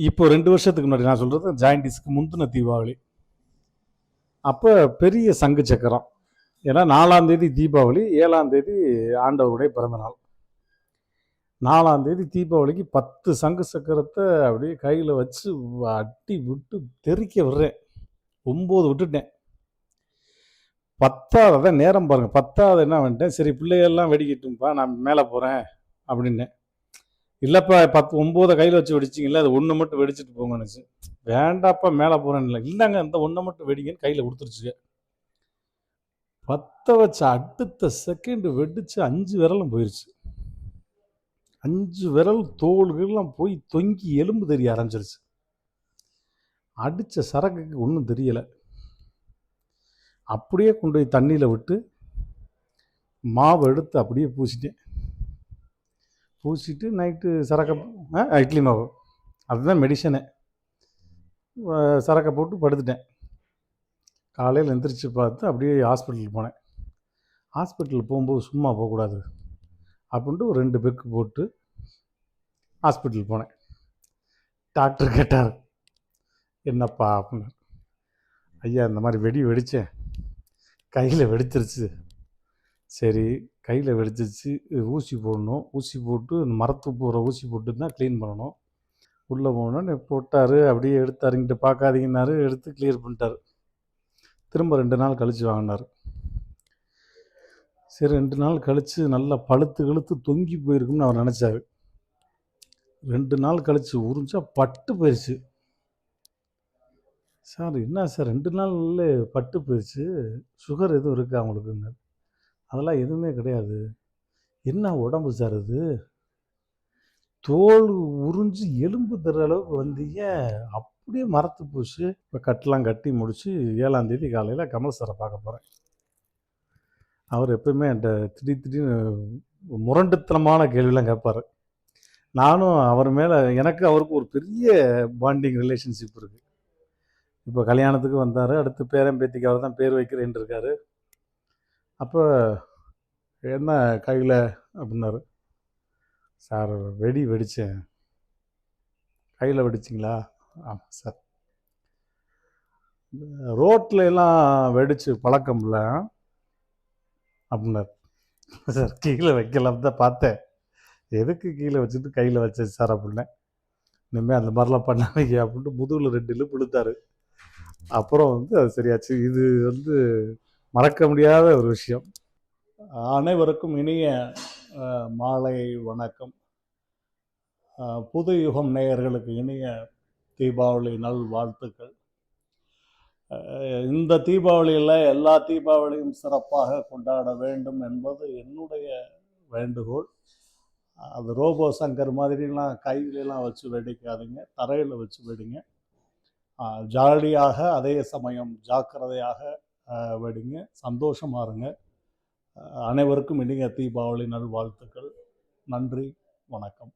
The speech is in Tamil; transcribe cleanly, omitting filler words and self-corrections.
இப்போ 2 வருஷத்துக்கு முன்னாடி நான் சொல்கிறது ஜாயின்டிஸ்க்கு முந்தின தீபாவளி. அப்போ பெரிய சங்கு சக்கரம். ஏன்னா 4ஆம் தேதி தீபாவளி, 7ஆம் தேதி ஆண்டவருடைய பிறந்தநாள். 4ஆம் தேதி தீபாவளிக்கு 10 சங்கு சக்கரத்தை அப்படியே கையில் வச்சு அட்டி விட்டு தெறிக்க விடுறேன். 9 விட்டுட்டேன். 10ஆவது தான் நேரம் பாருங்கள். 10ஆவது என்ன பண்ணிட்டேன், சரி பிள்ளைகள்லாம் வெடிக்கட்டும்ப்பா, நான் மேலே போகிறேன் அப்படின்னேன். இல்லைப்பா 9 கையில் வச்சு வெடிச்சிங்களா, அது 1 மட்டும் வெடிச்சிட்டு போங்கன்னுச்சு. வேண்டாப்பா மேலே போகிறேன்னு இல்லை, இல்லைங்க இந்த 1 மட்டும் வெடிங்கன்னு கையில் கொடுத்துருச்சு. 10 வச்ச அடுத்த செகண்ட் வெடிச்சு 5 விரலும் போயிடுச்சு. 5 விரல் தோள்கள்லாம் போய் தொங்கி எலும்பு தெரிய ஆரம்பிச்சிருச்சு. அடித்த சரக்குக்கு ஒன்றும் தெரியலை. அப்படியே கொண்டு போய் தண்ணியில் விட்டு மாவு எடுத்து அப்படியே பூசிட்டேன். பூசிட்டு நைட்டு இட்லி மாவு, அதுதான் மெடிசனே. சரக்கை போட்டு படுத்துட்டேன். காலையில் எந்திரிச்சு பார்த்து அப்படியே ஹாஸ்பிட்டலுக்கு போனேன். ஹாஸ்பிட்டலுக்கு போகும்போது சும்மா போகக்கூடாது அப்படின்ட்டு ஒரு 2 பெக்கு போட்டு ஹாஸ்பிட்டலுக்கு போனேன். டாக்டர் கேட்டார், என்னப்பா அப்படின்னு. ஐயா இந்த மாதிரி வெடித்தேன், கையில் வெடிச்சிருச்சு. சரி கையில் வெடிச்சிருச்சு, ஊசி போடணும். ஊசி போட்டு இந்த மரத்து போகிற ஊசி போட்டு தான் க்ளீன் பண்ணணும். உள்ளே போகணுன்னு போட்டார். அப்படியே எடுத்தார். இங்கிட்ட பார்க்காதீங்கன்னாரு, எடுத்து கிளியர் பண்ணிட்டார். திரும்ப 2 நாள் கழித்து வாங்கினார். சரி 2 நாள் கழித்து நல்லா பழுத்து கழுத்து தொங்கி போயிருக்குன்னு அவர் நினச்சார். 2 நாள் கழித்து உறிஞ்சா பட்டு போயிடுச்சு. சார் என்ன சார் 2 நாள்ல பட்டு போயிடுச்சு, சுகர் எதுவும் இருக்கா அவங்களுக்குன்னு? அதெல்லாம் எதுவுமே கிடையாது. என்ன உடம்பு சார் அது, தோல் உறிஞ்சு எலும்பு தர அளவுக்கு வந்தீங்க, அப்படியே மரத்து போச்சு. இப்போ கட்டெலாம் கட்டி முடித்து 7ஆம் தேதி காலையில் கமல் சாரை பார்க்க போகிறேன். அவர் எப்பவுமே என்கிட்ட திடீர்னு முரண்டுத்தனமான கேள்வியெலாம் கேட்பார். நானும் அவர் மேலே எனக்கு அவருக்கு ஒரு பெரிய பாண்டிங் ரிலேஷன்ஷிப் இருக்குது. இப்போ கல்யாணத்துக்கு வந்தார். அடுத்து பேரம்பேத்திக்கு அவர் தான் பேர் வைக்கிறேன் இருக்கார். அப்போ என்ன கையில் அப்படின்னாரு. சார் வெடித்தேன். கையில் வெடிச்சிங்களா? ஆமாம் சார். ரோட்டில் எல்லாம் வெடிச்சு பழக்கம் இல்லை அப்படின்னாரு. சார் கீழே வைக்கலாம் தான் பார்த்தேன், எதுக்கு கீழே வச்சுட்டு கையில் வச்சேன் சார் அப்படின்னேன். இனிமேல் அந்த மாதிரிலாம் பண்ணாதீங்க அப்படின்ட்டு முதுகில் 2 இழுப்பு இழுத்தாரு. அப்புறம் அது சரியாச்சு. இது மறக்க முடியாத ஒரு விஷயம். அனைவருக்கும் இனிய மாலை வணக்கம். புது யுகம் நேயர்களுக்கு இனிய தீபாவளி நல் வாழ்த்துக்கள். இந்த தீபாவளியில் எல்லா தீபாவளியும் சிறப்பாக கொண்டாட வேண்டும் என்பது என்னுடைய வேண்டுகோள். அது ரோபோ சங்கர் மாதிரிலாம் கையிலலாம் வச்சு வெடிக்காதீங்க, தரையில் வச்சு வெடிங்க. ஜாலியாக அதே சமயம் ஜாக்கிரதையாக வெடிங்க, சந்தோஷமாக இருங்க. அனைவருக்கும் இனிய தீபாவளி நல் வாழ்த்துக்கள். நன்றி, வணக்கம்.